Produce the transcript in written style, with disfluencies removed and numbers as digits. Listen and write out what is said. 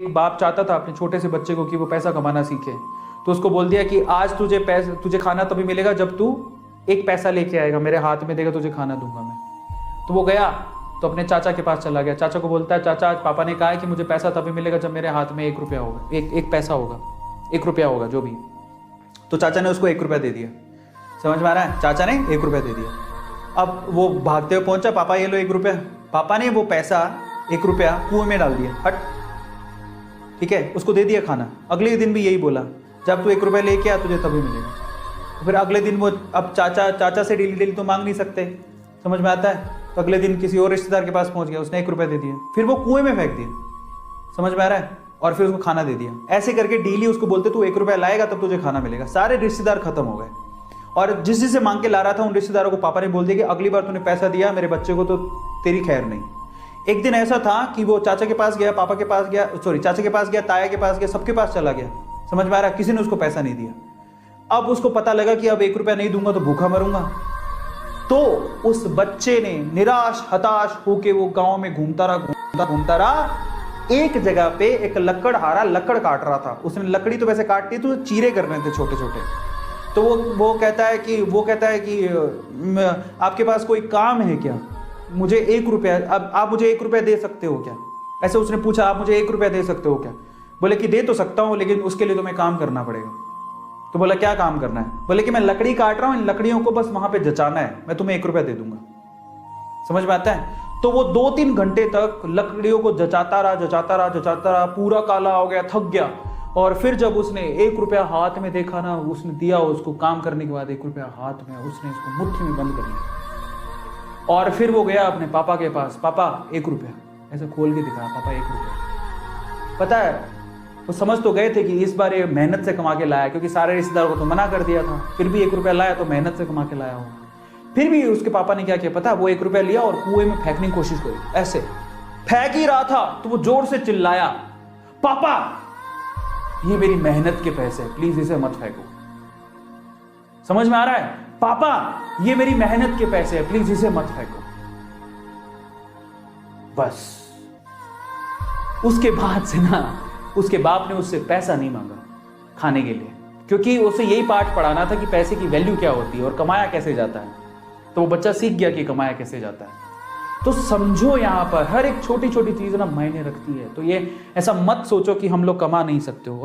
एक बाप चाहता था अपने छोटे से बच्चे को कि वो पैसा कमाना सीखे, तो उसको बोल दिया कि आज तुझे खाना तभी मिलेगा जब तू एक पैसा लेके आएगा, मेरे हाथ में देगा, तुझे खाना दूंगा मैं। तो वो गया तो अपने चाचा के पास चला गया। चाचा को बोलता है, चाचा आज पापा ने कहा है कि मुझे पैसा तभी मिलेगा जब मेरे हाथ में 1 रुपया होगा, एक पैसा होगा, 1 रुपया होगा जो भी। तो चाचा ने उसको 1 रुपया दे दिया। समझ में आ रहा है? चाचा ने 1 रुपया दे दिया। अब वो भागते हुए पहुंचा, पापा ये लो 1 रुपया। पापा ने वो पैसा 1 रुपया कुएं में डाल दिया, हट, ठीक है, उसको दे दिया खाना। अगले दिन भी यही बोला, जब तू 1 रुपया लेके आ तुझे तभी मिलेगा। तो फिर अगले दिन वो, अब चाचा से डेली तो मांग नहीं सकते, समझ में आता है? तो अगले दिन किसी और रिश्तेदार के पास पहुंच गया, उसने 1 रुपया दे दिया, फिर वो कुएं में फेंक दिया। समझ में आ रहा है? और फिर उसको खाना दे दिया। ऐसे करके डेली उसको बोलते तू 1 रुपया लाएगा तब तुझे खाना मिलेगा। सारे रिश्तेदार खत्म हो गए, और जिससे मांग के ला रहा था उन रिश्तेदारों को पापा ने बोल दिया कि अगली बार तूने पैसा दिया मेरे बच्चे को तो तेरी खैर नहीं। एक दिन ऐसा था कि वो चाचा के पास गया, पापा के पास गया, चाचा के पास गया, ताया के पास गया, सबके पास चला गया। समझ में आ रहा है? किसी ने उसको पैसा नहीं दिया। अब उसको पता लगा कि अब 1 रुपया नहीं दूंगा तो भूखा मरूंगा। तो उस बच्चे ने निराश हताश होके वो गांव में घूमता रहा। एक जगह पे एक लकड़हारा लकड़ काट रहा था। उसने लकड़ी तो वैसे काटती तो चीरे कर रहे थे छोटे छोटे। तो वो कहता है कि आपके पास कोई काम है क्या? मुझे 1 रुपया, अब आप मुझे 1 रुपया दे सकते हो क्या? ऐसे उसने पूछा, आप मुझे 1 रुपया दे सकते हो क्या? बोले कि दे तो सकता हूं, लेकिन उसके लिए तुम्हें काम करना पड़ेगा। तो बोला क्या काम करना है? बोले कि मैं लकड़ी काट रहा हूं, इन लकड़ियों को बस वहां पे जचाना है, मैं तुम्हें 1 रुपया दे दूंगा। समझ में आता है? तो वो 2-3 घंटे तक लकड़ियों को जचाता रहा, पूरा काला हो गया, थक गया। और फिर जब उसने 1 रुपया हाथ में देखा ना, उसने दिया उसको काम करने के बाद 1 रुपया हाथ में, उसने इसको मुट्ठी में बंद कर लिया। और फिर वो गया अपने पापा के पास, पापा 1 रुपया, ऐसे खोल के दिखाया, पापा 1 रुपया। पता है, वो समझ तो गए थे कि इस बार ये मेहनत से कमा के लाया, क्योंकि सारे रिश्तेदारों को तो मना कर दिया था, फिर भी 1 रुपया लाया तो मेहनत से कमा के लाया होगा। फिर भी उसके पापा ने क्या किया पता? वो 1 रुपया लिया और कुएं में फेंकने की कोशिश करी। ऐसे फेंक ही रहा था तो वो जोर से चिल्लाया, पापा ये मेरी मेहनत के पैसे, प्लीज इसे मत फेंको। समझ में आ रहा है? पापा ये मेरी मेहनत के पैसे है, प्लीज इसे मत फेंको। बस उसके बाद से ना उसके बाप ने उससे पैसा नहीं मांगा खाने के लिए, क्योंकि उसे यही पाठ पढ़ाना था कि पैसे की वैल्यू क्या होती है और कमाया कैसे जाता है। तो वो बच्चा सीख गया कि कमाया कैसे जाता है। तो समझो, यहां पर हर एक छोटी छोटी चीज ना मायने रखती है। तो ये ऐसा मत सोचो कि हम लोग कमा नहीं सकते हो।